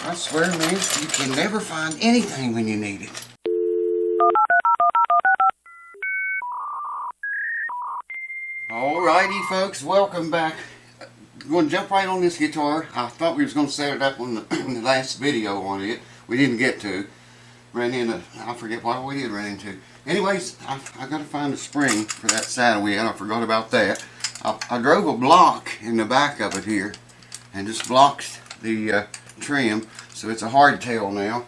I swear, man, you can never find anything when you need it. Alrighty, folks, welcome back. I'm going to jump right on this guitar. I thought we was going to set it up on the last video on it. We didn't get to. Ran into, I forget what we did run into. Anyways, I got to find a spring for that saddle wheel. I forgot about that. I drove a block in the back of it here and just blocked the trim, so it's a hardtail now.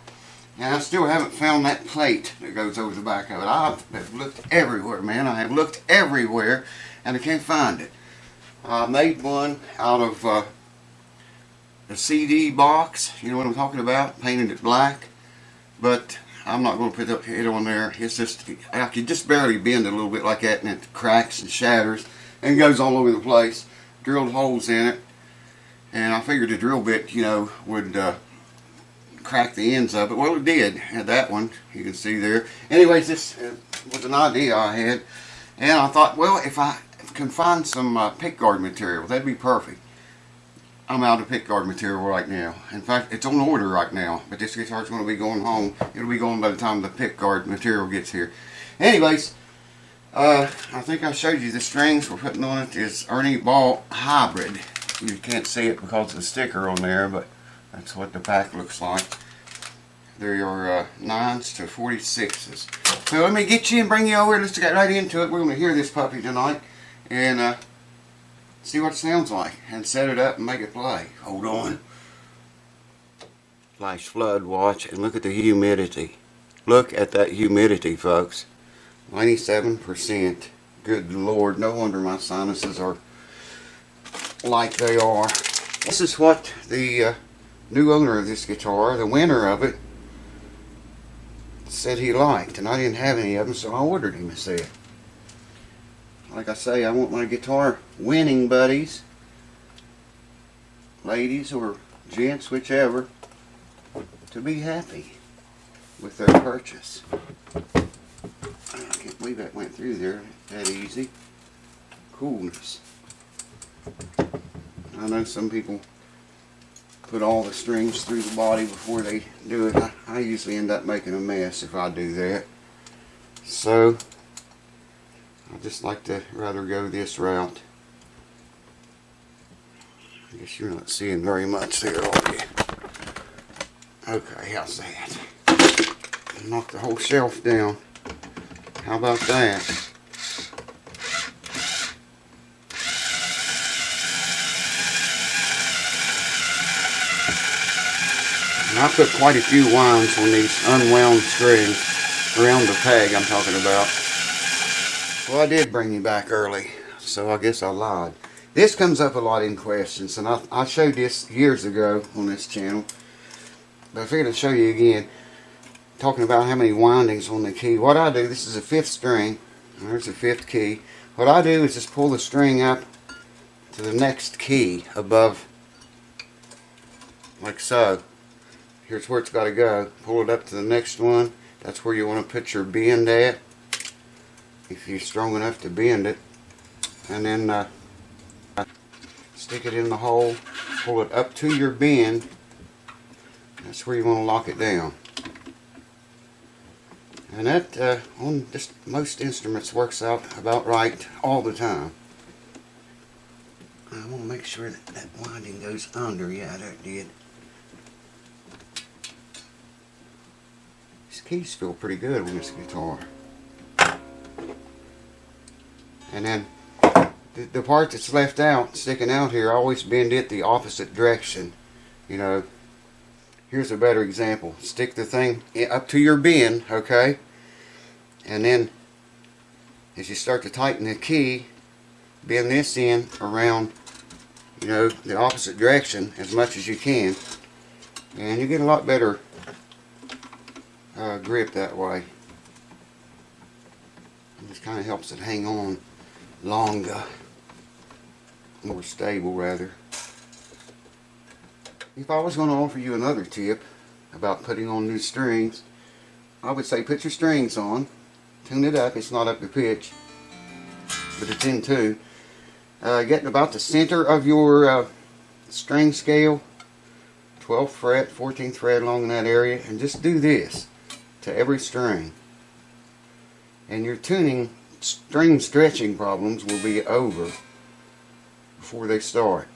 And I still haven't found that plate that goes over the back of it. I have looked everywhere, man. I have looked everywhere and I can't find it. I made one out of a CD box, you know what I'm talking about, painted it black, but I'm not going to put it on there. It's just, I could just barely bend it a little bit like that, and it cracks and shatters and goes all over the place. Drilled holes in it, and I figured the drill bit, you know, would crack the ends of it. Well, it did. And that one, you can see there. Anyways, this was an idea I had, and I thought, well, if I can find some pickguard material, that'd be perfect. I'm out of pickguard material right now. In fact, it's on order right now, but this guitar's going to be going home. It'll be going by the time the pickguard material gets here. Anyways, I think I showed you the strings we're putting on it is Ernie Ball Hybrid. You can't see it because of the sticker on there, but that's what the pack looks like. There are 9s to 46s. So let me get you and bring you over. Let's get right into it. We're going to hear this puppy tonight and see what it sounds like and set it up and make it play. Hold on. Flash flood watch and look at the humidity. Look at that humidity, folks. 97%. Good Lord, no wonder my sinuses are like they are. This is what the new owner of this guitar, the winner of it, said he liked, and I didn't have any of them, so I ordered him a set. Like I say, I want my guitar winning buddies, ladies or gents, whichever, to be happy with their purchase. I can't believe that went through there that easy. Coolness. I know some people put all the strings through the body before they do it. I usually end up making a mess if I do that. So I just like to rather go this route. I guess you're not seeing very much there, are you? Okay, how's that? Knock the whole shelf down. How about that? And I put quite a few winds on these unwound strings around the peg I'm talking about. Well, I did bring you back early, so I guess I lied. This comes up a lot in questions, and I showed this years ago on this channel, but I figured I'd show you again, talking about how many windings on the key. What I do, this is a 5th string, there's a 5th key. What I do is just pull the string up to the next key above, like so. Here's where it's got to go. Pull it up to the next one. That's where you want to put your bend at, if you're strong enough to bend it, and then stick it in the hole, pull it up to your bend. That's where you want to lock it down. And that on just most instruments works out about right all the time. I want to make sure that that winding goes under. Yeah, that did. These keys feel pretty good on this guitar. And then the part that's left out, sticking out here, I always bend it the opposite direction. You know, here's a better example. Stick the thing up to your bend, okay? And then as you start to tighten the key, bend this in around, you know, the opposite direction as much as you can. And you get a lot better grip that way. It just kind of helps it hang on longer, more stable rather. If I was going to offer you another tip about putting on new strings, I would say put your strings on, tune it up. It's not up to pitch, but it's in tune. Get about the center of your string scale 12th fret, 14th fret along in that area, and just do this to every string. And your tuning string stretching problems will be over before they start.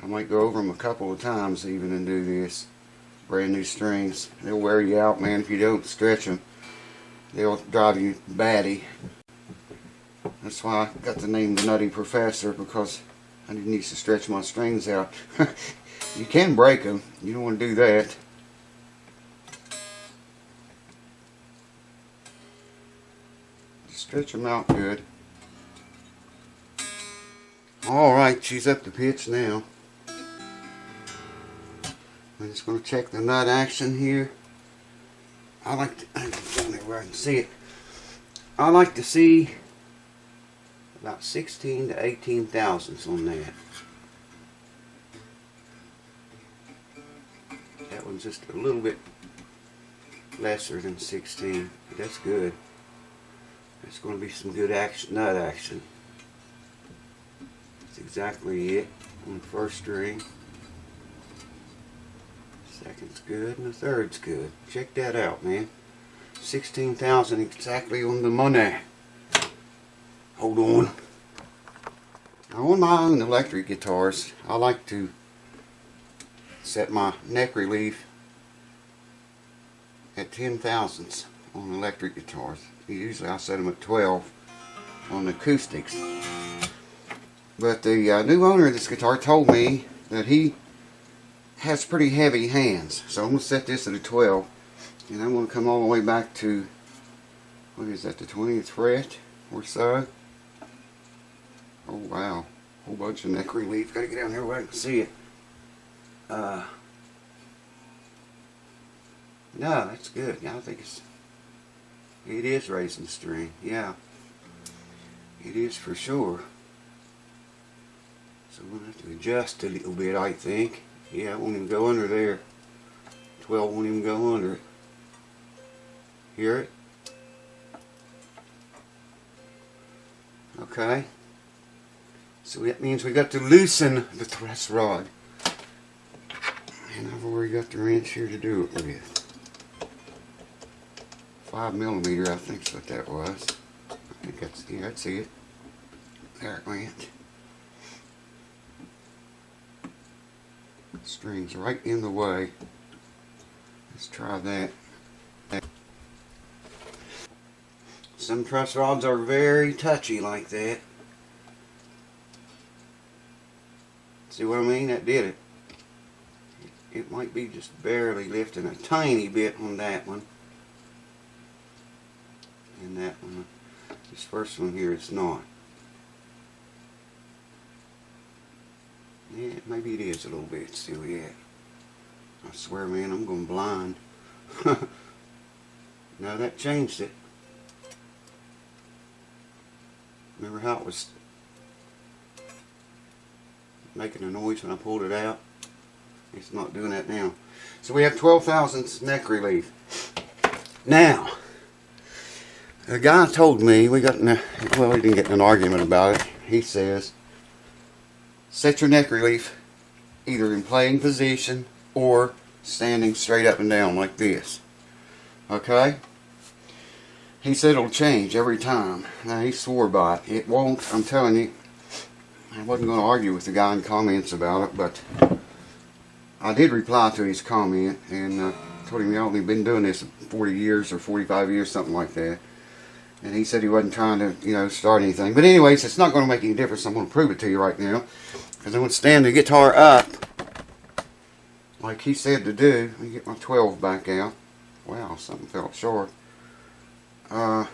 I might go over them a couple of times even and do this. Brand new strings. They'll wear you out, man, if you don't stretch them. They'll drive you batty. That's why I got the name the Nutty Professor, because I didn't used to stretch my strings out. You can break them. You don't want to do that. Just stretch them out good. Alright, she's up to pitch now. I'm just going to check the nut action here. I like to, down there where I can see it. I like to see about 16 to 18 thousandths on that. That one's just a little bit lesser than 16. But that's good. That's going to be some good action, nut action. That's exactly it on the first string. Second's good and the third's good. Check that out, man. 16,000 exactly on the money. Hold on. Now on my own electric guitars, I like to set my neck relief at 10 thousandths on electric guitars. Usually I set them at 12 on acoustics. But the new owner of this guitar told me that he has pretty heavy hands. So I'm going to set this at a 12. And I'm going to come all the way back to, what is that, the 20th fret or so. Oh wow, whole bunch of neck relief. Got to get down here where I can see it. No, that's good. Yeah, I think it is raising the string. Yeah, it is for sure. So I'm going to have to adjust a little bit, I think. Yeah, it won't even go under there. 12 won't even go under it. Hear it? Okay. So that means we got to loosen the truss rod. And I've already got the wrench here to do it with. 5mm, I think is what that was. I think that's, yeah, that's it. There it went. String's right in the way. Let's try that. Some truss rods are very touchy like that. See what I mean? That did it. It might be just barely lifting a tiny bit on that one. And that one. This first one here it's not. Yeah, maybe it is a little bit still yet. I swear, man, I'm going blind. Now that changed it. Remember how it was making a noise when I pulled it out? It's not doing that now. So we have 12 thousandths neck relief. Now, the guy told me, we got in a, well, we didn't get in an argument about it. He says, set your neck relief either in playing position or standing straight up and down like this. Okay? He said it'll change every time. Now he swore by it. It won't, I'm telling you. I wasn't going to argue with the guy in comments about it, but I did reply to his comment and told him, y'all only been doing this 40 years or 45 years, something like that. And he said he wasn't trying to, you know, start anything. But anyways, it's not going to make any difference. I'm going to prove it to you right now. Because I'm going to stand the guitar up like he said to do. Let me get my 12 back out. Wow, something fell short. Let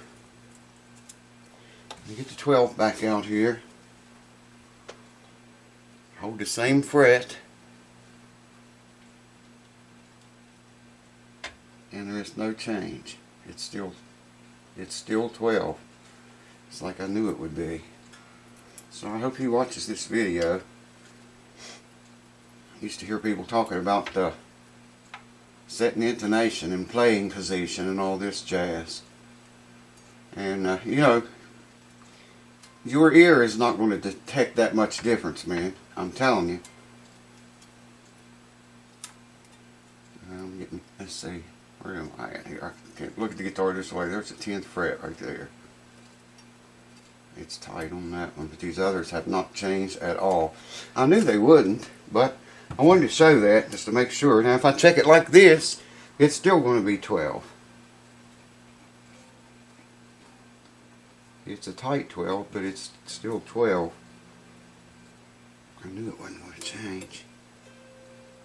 me get the 12 back out here. Hold the same fret. And there is no change. It's still 12. It's like I knew it would be. So I hope he watches this video. I used to hear people talking about the setting intonation and playing position and all this jazz. And you know, your ear is not going to detect that much difference, man. I'm telling you. let's see, where am I at here? I can't look at the guitar this way. There's the 10th fret right there. It's tight on that one, but these others have not changed at all. I knew they wouldn't, but I wanted to show that just to make sure. Now if I check it like this, it's still going to be 12. It's a tight 12, but it's still 12. I knew it wasn't going to change.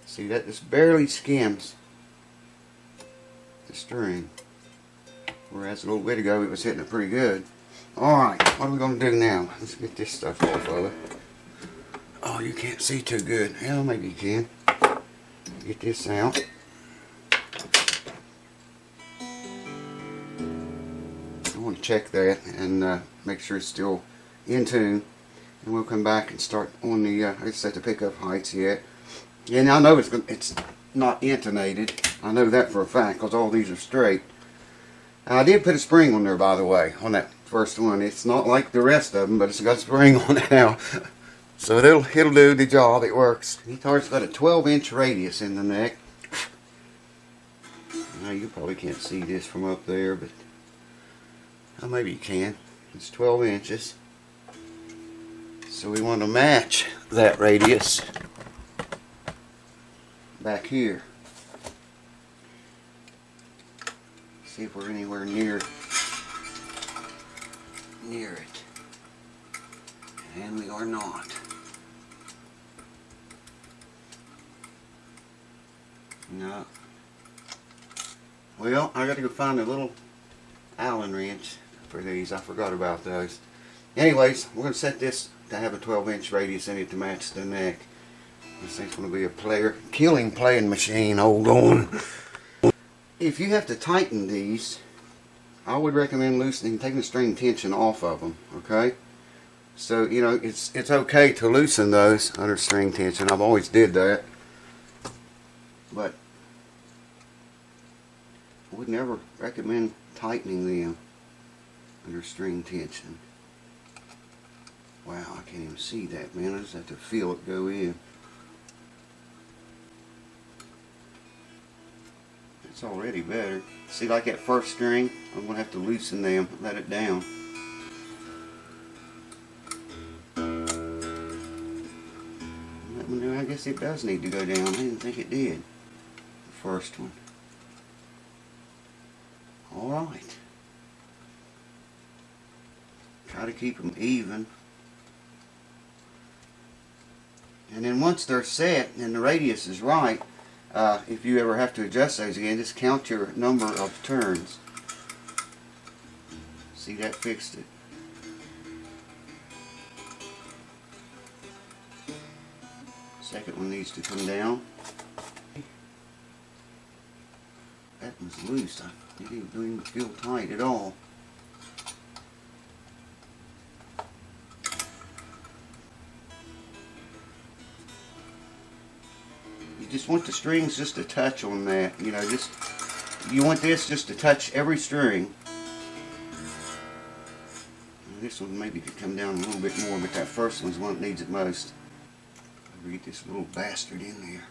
See, that just barely skims the string, whereas a little bit ago it was hitting it pretty good. Alright, what are we going to do now? Let's get this stuff off of it. Oh, you can't see too good. Well, maybe you can. Get this out. I want to check that and make sure it's still in tune. And we'll come back and start on the, I just set the pickup heights yet. Yeah, now I know it's not intonated. I know that for a fact because all these are straight. I did put a spring on there, by the way, on that first one. It's not like the rest of them, but it's got a spring on it now. So it'll do the job. It works. The guitar's got a 12-inch radius in the neck. Now you probably can't see this from up there, but maybe you can. It's 12 inches. So we want to match that radius back here. See if we're anywhere near it. And we are not. No. Well, I got to go find a little Allen wrench for these. I forgot about those. Anyways, we're going to set this to have a 12-inch radius in it to match the neck. This thing's going to be a killing playing machine. Hold on. If you have to tighten these, I would recommend taking the string tension off of them. Okay. So you know it's okay to loosen those under string tension. I've always did that, but I would never recommend tightening them under string tension. Wow, I can't even see that, man. I just have to feel it go in. It's already better. See, like that first string, I'm going to have to loosen them, let it down. That one, I guess it does need to go down. I didn't think it did. The first one. Alright. Try to keep them even. And then once they're set and the radius is right, if you ever have to adjust those again, just count your number of turns. See, that fixed it. Second one needs to come down. That one's loose. It didn't even feel tight at all. You just want the strings just to touch on that, you know, you want this just to touch every string. This one maybe could come down a little bit more, but that first one's one that needs it most. I'll get this little bastard in there.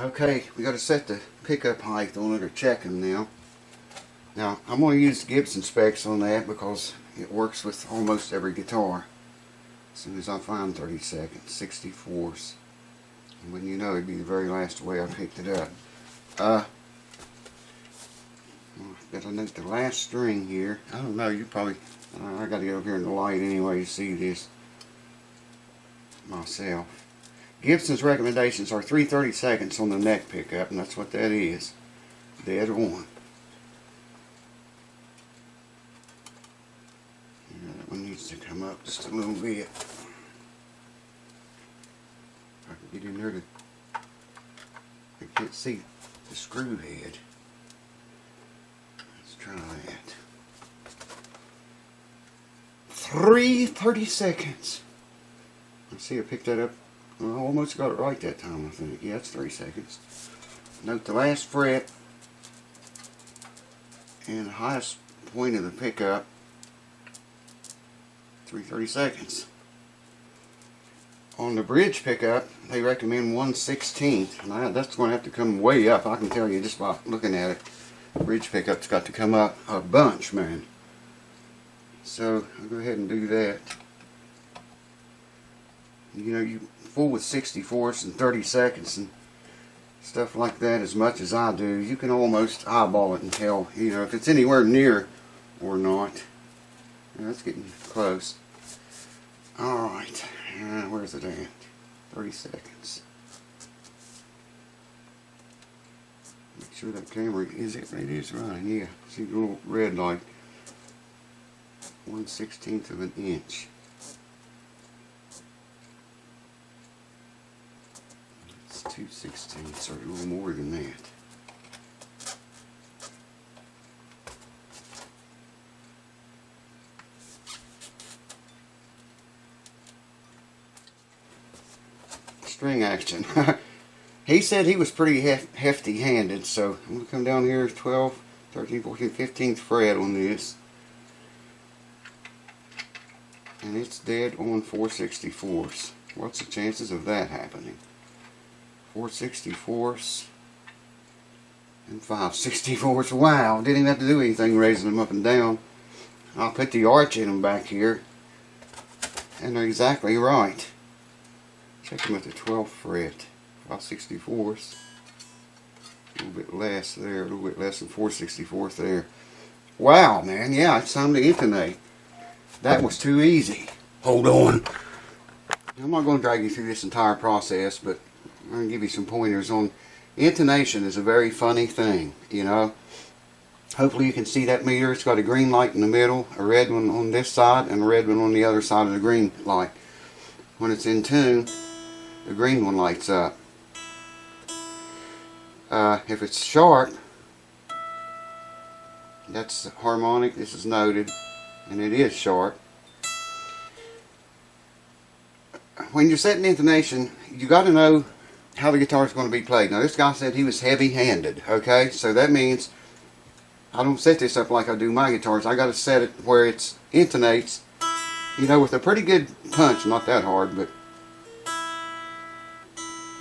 Okay, we got to set the pickup height on it or check them now. Now, I'm going to use Gibson specs on that because it works with almost every guitar. As soon as I find 30 seconds, 64s. And when you know, it'd be the very last way I picked it up. Gotta note the last string here. I don't know, you probably, I gotta get over here in the light anyway to see this myself. Gibson's recommendations are 3/30 seconds on the neck pickup, and that's what that is. Dead on. Yeah, that one needs to come up just a little bit. If I can get in there to, I can't see the screw head. Let's try that. 3:30 seconds. Let's see, I picked that up. I almost got it right that time, I think. Yeah, it's 3 seconds. Note the last fret and the highest point of the pickup. 3:30 seconds. On the bridge pickup, they recommend 1/16. Now that's going to have to come way up. I can tell you just by looking at it. Bridge pickup's got to come up a bunch, man. So I'll go ahead and do that. You know, you fool with 64ths and 32nds and stuff like that as much as I do, you can almost eyeball it and tell, you know, if it's anywhere near or not. Yeah, that's getting close. Alright, where's it at? 30 seconds. Make sure that camera, it is running, yeah. See the little red light. 1/16 of an inch. It's 2/16, or a little more than that. String action. He said he was pretty hefty handed, so I'm going to come down here 12, 13, 14, 15th fret on this. And it's dead on 4/64ths. What's the chances of that happening? 4/64ths and 5/64ths. Wow, didn't even have to do anything raising them up and down. I'll put the arch in them back here, and they're exactly right. Check them at the 12th fret. 5/64ths. A little bit less there, a little bit less than 4/64ths there. Wow, man, yeah, it's time to intonate. That was too easy. Hold on. I'm not going to drag you through this entire process, but I'm going to give you some pointers on intonation. Is a very funny thing, you know. Hopefully you can see that meter. It's got a green light in the middle, a red one on this side, and a red one on the other side of the green light. When it's in tune, the green one lights up. If it's sharp, that's harmonic. This is noted. And it is sharp. When you're setting intonation, you got to know how the guitar is going to be played. Now this guy said he was heavy-handed, okay? So that means I don't set this up like I do my guitars. I got to set it where it intonates, you know, with a pretty good punch. Not that hard, but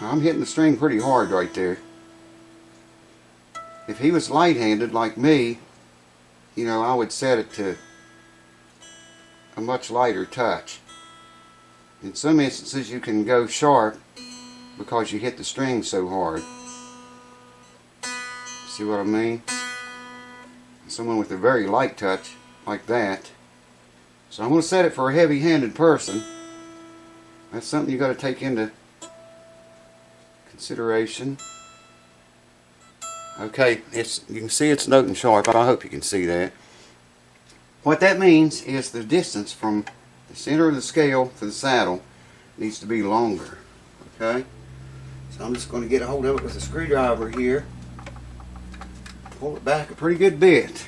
I'm hitting the string pretty hard right there. If he was light-handed like me, you know, I would set it to a much lighter touch. In some instances you can go sharp because you hit the string so hard. See what I mean? Someone with a very light touch like that. So I'm going to set it for a heavy-handed person. That's something you got to take into consideration. Okay, you can see it's noting sharp. I hope you can see that. What that means is the distance from the center of the scale to the saddle needs to be longer. Okay? So I'm just going to get a hold of it with a screwdriver here. Pull it back a pretty good bit.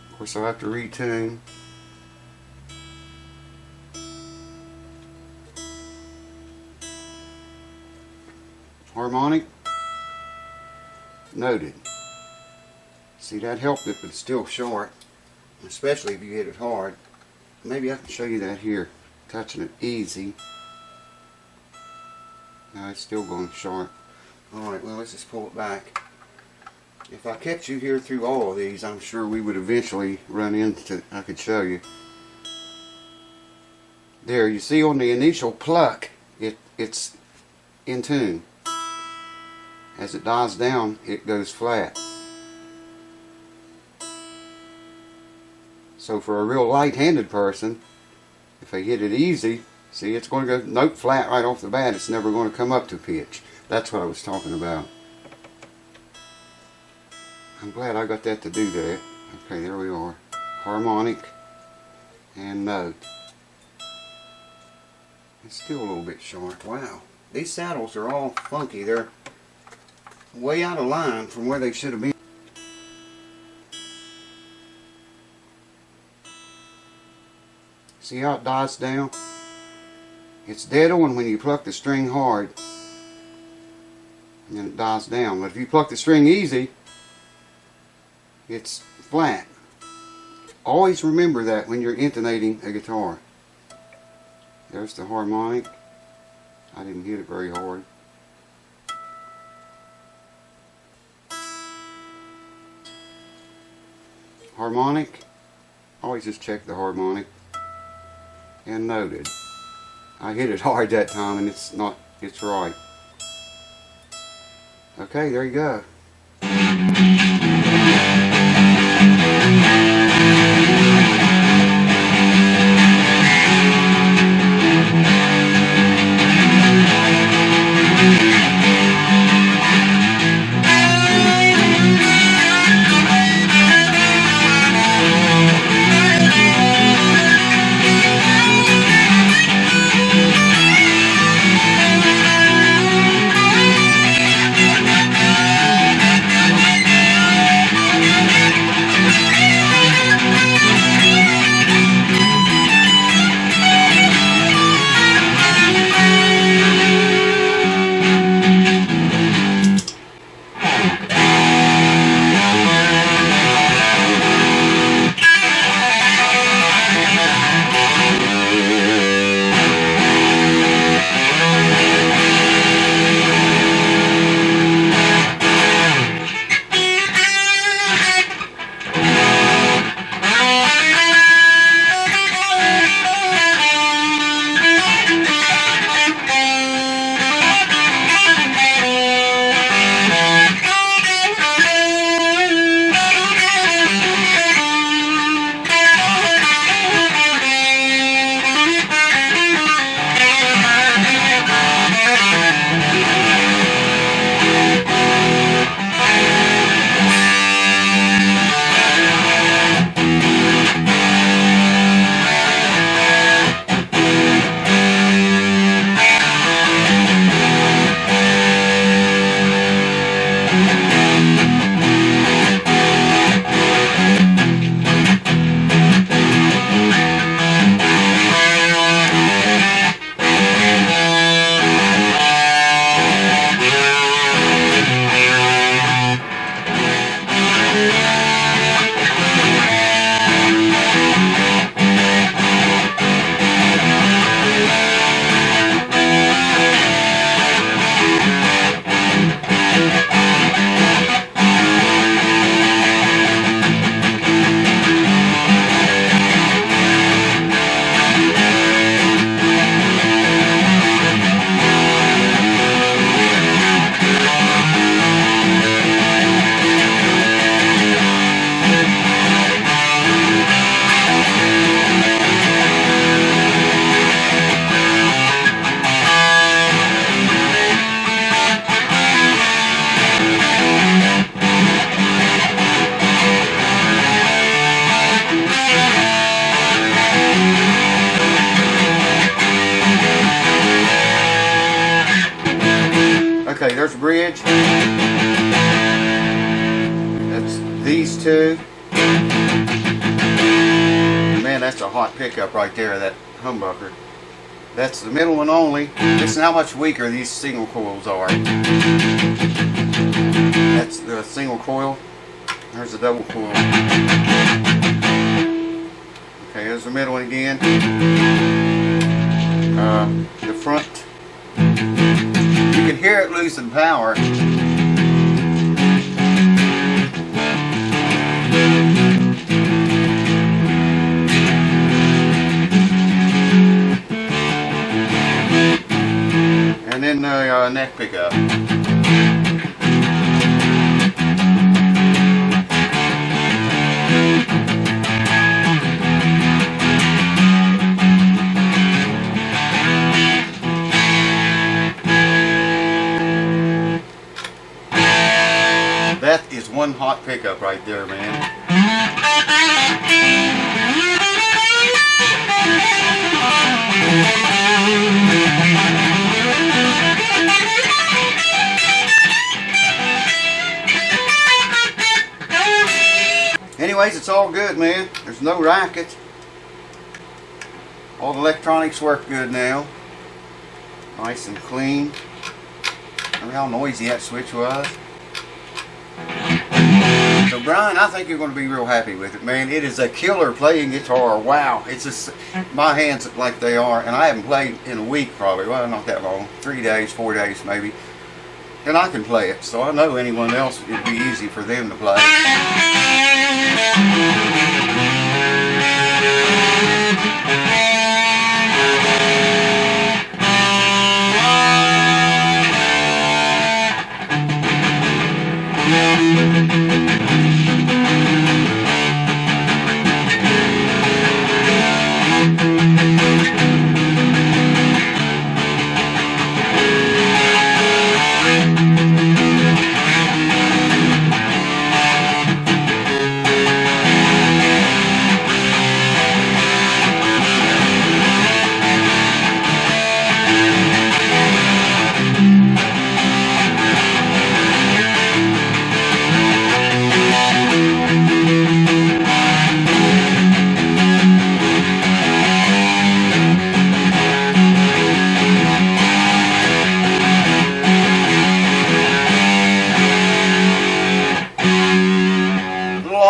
Of course I'll have to retune. Harmonic. Noted. See, that helped it, but it's still short. Especially if you hit it hard. Maybe I can show you that here. Touching it easy. No, it's still going sharp. Alright, well, let's just pull it back. If I kept you here through all of these, I'm sure we would eventually run into, I could show you. There, you see on the initial pluck, it's in tune. As it dies down, it goes flat. So for a real light-handed person, if they hit it easy, see, it's going to go note flat right off the bat. It's never going to come up to pitch. That's what I was talking about. I'm glad I got that to do that. Okay, there we are. Harmonic and note. It's still a little bit short. Wow. These saddles are all funky. They're way out of line from where they should have been. See how it dies down? It's dead on when you pluck the string hard, and then it dies down. But if you pluck the string easy, it's flat. Always remember that when you're intonating a guitar. There's the harmonic. I didn't hit it very hard. Harmonic. Always just check the harmonic. And noted. I hit it hard that time and it's right. Okay, there you go. Okay, there's the bridge. That's these two. Man, that's a hot pickup right there, that humbucker. That's the middle one only. Listen how much weaker these single coils are. That's the single coil. There's the double coil. Okay, there's the middle one again. The front. You can hear it losing power. And then the neck pickup. That is one hot pickup right there, man. Anyways, it's all good, man. There's no racket. All the electronics work good now. Nice and clean. Remember how noisy that switch was? So Brian, I think you're going to be real happy with it, man. It is a killer playing guitar. Wow, it's just my hands like they are, and I haven't played in a week probably. Well, not that long, 3 days, 4 days maybe, and I can play it. So I know anyone else it'd be easy for them to play.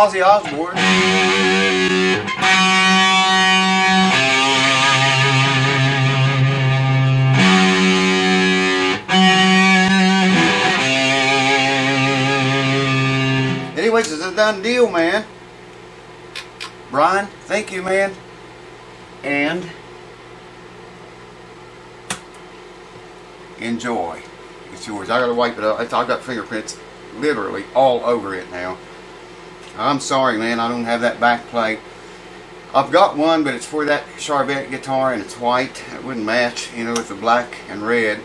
Ozzy Osbourne. Anyways, it's a done deal, man. Brian, thank you, man. And enjoy. It's yours. I gotta wipe it up. I've got fingerprints literally all over it now. I'm sorry, man, I don't have that back plate. I've got one, but it's for that Schartiger guitar, and it's white. It wouldn't match, you know, with the black and red.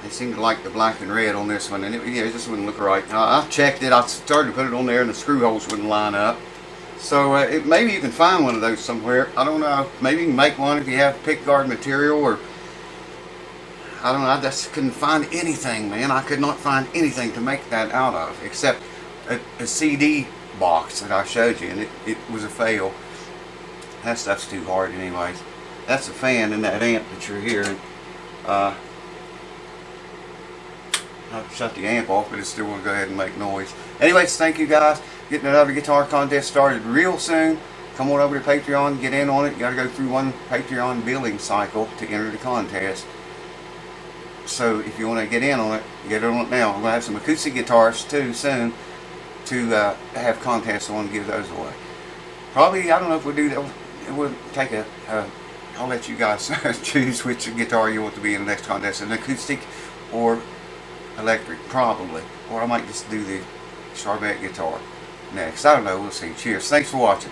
They seem to like the black and red on this one, and it just wouldn't look right. I checked it. I started to put it on there, and the screw holes wouldn't line up. So maybe you can find one of those somewhere. I don't know. Maybe you can make one if you have pickguard material, or I don't know. I just couldn't find anything, man. I could not find anything to make that out of, except a CD box that I showed you, and it was a fail. That stuff's too hard anyways. That's a fan in that amp that you're hearing. I'll shut the amp off, but it's still going to go ahead and make noise. Anyways, thank you guys. Getting another guitar contest started real soon. Come on over to Patreon, get in on it. You got to go through one Patreon billing cycle to enter the contest. So if you want to get in on it, get in on it now. I'm going to have some acoustic guitars too soon to have contests on and give those away. Probably, I don't know if we'll do that. It would take I'll let you guys choose which guitar you want to be in the next contest, an acoustic or electric, probably. Or I might just do the Schartiger guitar next. I don't know, we'll see. Cheers. Thanks for watching.